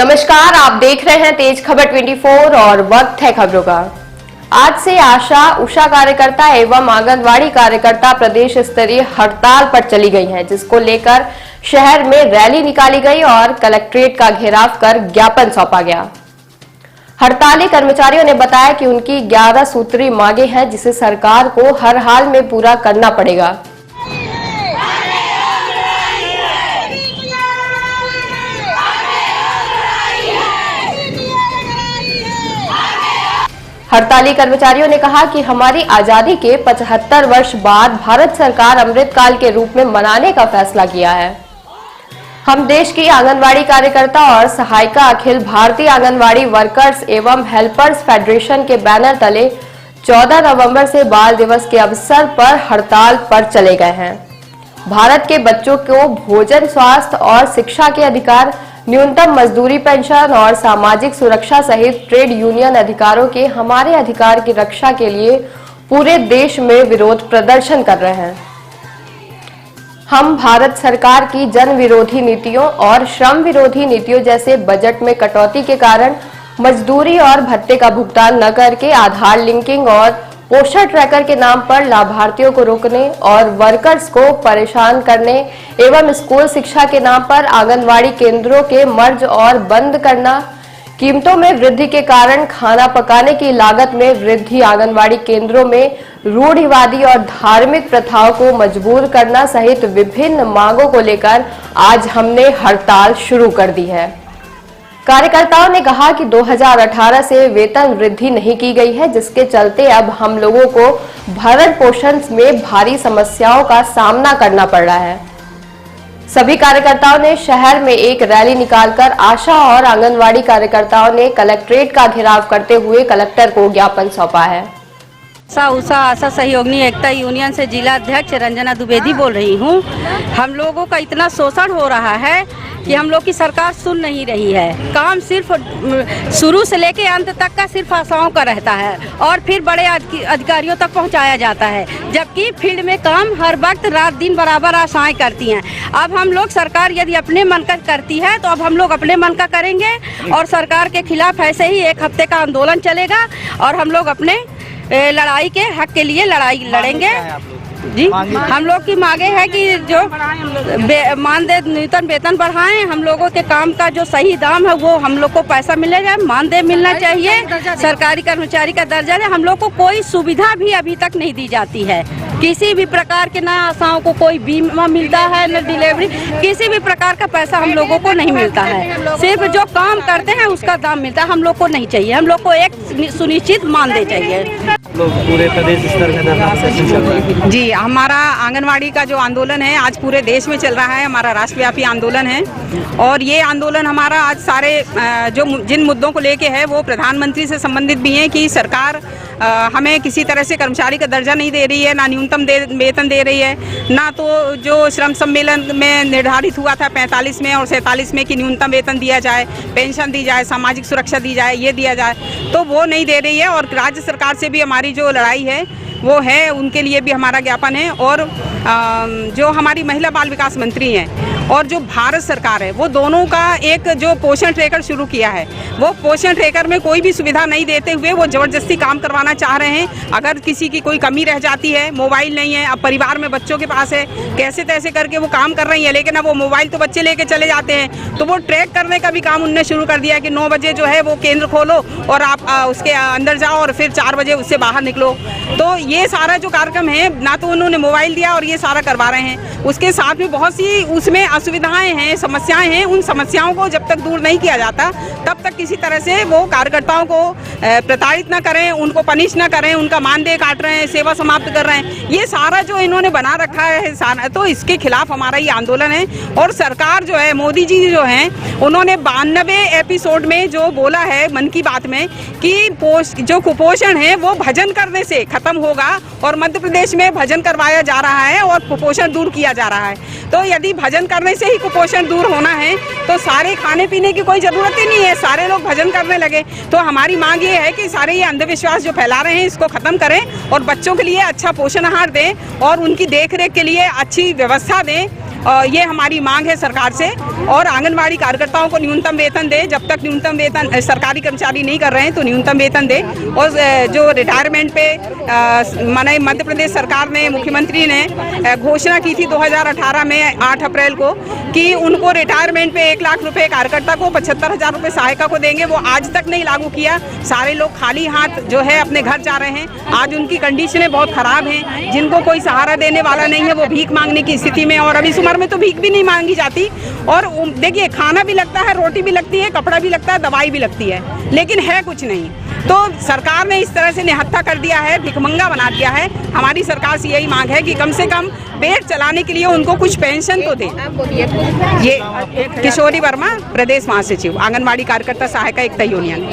नमस्कार, आप देख रहे हैं तेज खबर 24 और वक्त है खबरों का। आज से आशा उषा कार्यकर्ता एवं आंगनवाड़ी कार्यकर्ता प्रदेश स्तरीय हड़ताल पर चली गई हैं, जिसको लेकर शहर में रैली निकाली गई और कलेक्ट्रेट का घेराव कर ज्ञापन सौंपा गया। हड़ताली कर्मचारियों ने बताया कि उनकी 11 सूत्री मांगे हैं, जिसे सरकार को हर हाल में पूरा करना पड़ेगा। हड़ताली कर्मचारियों ने कहा कि हमारी आजादी के 75 वर्ष बाद भारत सरकार अमृतकाल के रूप में मनाने का फैसला किया है। हम देश की आंगनवाड़ी कार्यकर्ता और सहायिका अखिल भारतीय आंगनवाड़ी वर्कर्स एवं हेल्पर्स फेडरेशन के बैनर तले 14 नवंबर से बाल दिवस के अवसर पर हड़ताल पर चले गए हैं। भारत के बच्चों को भोजन, स्वास्थ्य और शिक्षा के अधिकार, न्यूनतम मजदूरी, पेंशन और सामाजिक सुरक्षा सहित ट्रेड यूनियन अधिकारों के हमारे अधिकार की रक्षा के लिए पूरे देश में विरोध प्रदर्शन कर रहे हैं। हम भारत सरकार की जन विरोधी नीतियों और श्रम विरोधी नीतियों जैसे बजट में कटौती के कारण मजदूरी और भत्ते का भुगतान न करके आधार लिंकिंग और पोषण ट्रैकर के नाम पर लाभार्थियों को रोकने और वर्कर्स को परेशान करने एवं स्कूल शिक्षा के नाम पर आंगनवाड़ी केंद्रों के मर्ज और बंद करना, कीमतों में वृद्धि के कारण खाना पकाने की लागत में वृद्धि, आंगनवाड़ी केंद्रों में रूढ़िवादी और धार्मिक प्रथाओं को मजबूर करना सहित विभिन्न मांगों को लेकर आज हमने हड़ताल शुरू कर दी है। कार्यकर्ताओं ने कहा कि 2018 से वेतन वृद्धि नहीं की गई है, जिसके चलते अब हम लोगों को भरण पोषण में भारी समस्याओं का सामना करना पड़ रहा है। सभी कार्यकर्ताओं ने शहर में एक रैली निकालकर आशा और आंगनवाड़ी कार्यकर्ताओं ने कलेक्ट्रेट का घेराव करते हुए कलेक्टर को ज्ञापन सौंपा है। आशा सहयोगिनी एकता यूनियन से जिला अध्यक्ष रंजना द्विवेदी बोल रही हूँ। हम लोगों का इतना शोषण हो रहा है कि हम लोग की सरकार सुन नहीं रही है। काम सिर्फ शुरू से लेके अंत तक का सिर्फ आशाओं का रहता है और फिर बड़े अधिकारियों तक पहुंचाया जाता है, जबकि फील्ड में काम हर वक्त रात दिन बराबर आशाएं करती हैं। अब हम लोग, सरकार यदि अपने मन का करती है तो अब हम लोग अपने मन का करेंगे और सरकार के खिलाफ ऐसे ही एक हफ्ते का आंदोलन चलेगा और हम लोग अपने लड़ाई के हक के लिए लड़ाई लड़ेंगे। जी, हम लोग की मांगे है कि जो मानदेय न्यूनतम वेतन बढ़ाएं, हम लोगों के काम का जो सही दाम है वो हम लोग को पैसा मिलेगा, मानदेय मिलना चाहिए, सरकारी कर्मचारी का दर्जा है। हम लोग को कोई सुविधा भी अभी तक नहीं दी जाती है, किसी भी प्रकार के, ना आशाओं को कोई बीमा मिलता है, न डिलीवरी, किसी भी प्रकार का पैसा हम लोगों को नहीं मिलता है। सिर्फ जो काम करते हैं उसका दाम मिलता है, हम लोग को नहीं चाहिए। हम लोग को एक सुनिश्चित मानदेय चाहिए। पूरे प्रदेश स्तर में धरना प्रदर्शन चल रहा है। जी, हमारा आंगनवाड़ी का जो आंदोलन है आज पूरे देश में चल रहा है, हमारा राष्ट्रव्यापी आंदोलन है और ये आंदोलन हमारा आज सारे जिन मुद्दों को लेके है वो प्रधानमंत्री से संबंधित भी हैं कि सरकार हमें किसी तरह से कर्मचारी का दर्जा नहीं दे रही है, ना न्यूनतम वेतन दे रही है, ना तो जो श्रम सम्मेलन में निर्धारित हुआ था 45 में और 47 में कि न्यूनतम वेतन दिया जाए, पेंशन दी जाए, सामाजिक सुरक्षा दी जाए, ये दिया जाए, तो वो नहीं दे रही है। और राज्य सरकार से भी हमारी जो लड़ाई है वो है, उनके लिए भी हमारा ज्ञापन है। और जो हमारी महिला बाल विकास मंत्री हैं और जो भारत सरकार है, वो दोनों का एक जो पोषण ट्रैकर शुरू किया है, वो पोषण ट्रैकर में कोई भी सुविधा नहीं देते हुए वो जबरदस्ती काम करवाना चाह रहे हैं। अगर किसी की कोई कमी रह जाती है, मोबाइल नहीं है, अब परिवार में बच्चों के पास है, कैसे तैसे करके वो काम कर रही है, लेकिन अब वो मोबाइल तो बच्चे लेके चले जाते हैं, तो वो ट्रैक करने का भी काम उनने शुरू कर दिया है कि 9 बजे जो है वो केंद्र खोलो और आप उसके अंदर जाओ और फिर 4 बजे उससे बाहर निकलो। तो ये सारा जो कार्यक्रम है, ना तो उन्होंने मोबाइल दिया और ये सारा करवा रहे हैं। उसके साथ में बहुत सी उसमें असुविधाएं हैं, समस्याएं हैं। उन समस्याओं को जब तक दूर नहीं किया जाता तब तक किसी तरह से वो कार्यकर्ताओं को प्रताड़ित न करें, उनको पनिश न करें, उनका मानदेय काट रहे हैं, सेवा समाप्त कर रहे हैं, ये सारा जो इन्होंने बना रखा है, तो इसके खिलाफ हमारा ये आंदोलन है। और सरकार जो है, मोदी जी जो हैं, उन्होंने 92 एपिसोड में जो बोला है मन की बात में कि जो कुपोषण है वो भजन करने से खत्म होगा और मध्य प्रदेश में भजन करवाया जा रहा है और कुपोषण दूर किया जा रहा है। तो यदि भजन करने से ही कुपोषण दूर होना है तो सारे खाने पीने की कोई जरूरत ही नहीं है, सारे लोग भजन करने लगे। तो हमारी मांग ये है कि सारे ये अंधविश्वास जो फैला रहे हैं इसको खत्म करें और बच्चों के लिए अच्छा पोषण आहार दें और उनकी देखरेख के लिए अच्छी व्यवस्था दें ये हमारी मांग है सरकार से। और आंगनबाड़ी कार्यकर्ताओं को न्यूनतम वेतन दे, जब तक न्यूनतम वेतन सरकारी कर्मचारी नहीं कर रहे हैं तो न्यूनतम वेतन दे। और जो रिटायरमेंट पे माने मध्य प्रदेश सरकार ने, मुख्यमंत्री ने घोषणा की थी 2018 में 8 अप्रैल को कि उनको रिटायरमेंट पे 1 लाख रुपए कार्यकर्ता को, 75,000 रुपए सहायिका को देंगे, वो आज तक नहीं लागू किया। सारे लोग खाली हाथ जो है अपने घर जा रहे हैं। आज उनकी कंडीशनें बहुत खराब हैं, जिनको कोई सहारा देने वाला नहीं है, वो भीख मांगने की स्थिति में। और अब इस उम्र में तो भीख भी नहीं मांगी जाती। और देखिए, खाना भी लगता है, रोटी भी लगती है, कपड़ा भी लगता है, दवाई भी लगती है, लेकिन है कुछ नहीं। तो सरकार ने इस तरह से निहत्था कर दिया है, भिखमंगा बना दिया है। हमारी सरकार से यही मांग है कि कम से कम पेट चलाने के लिए उनको कुछ पेंशन तो दे। ये किशोरी वर्मा, प्रदेश महासचिव, आंगनबाड़ी कार्यकर्ता सहायिका एकता यूनियन।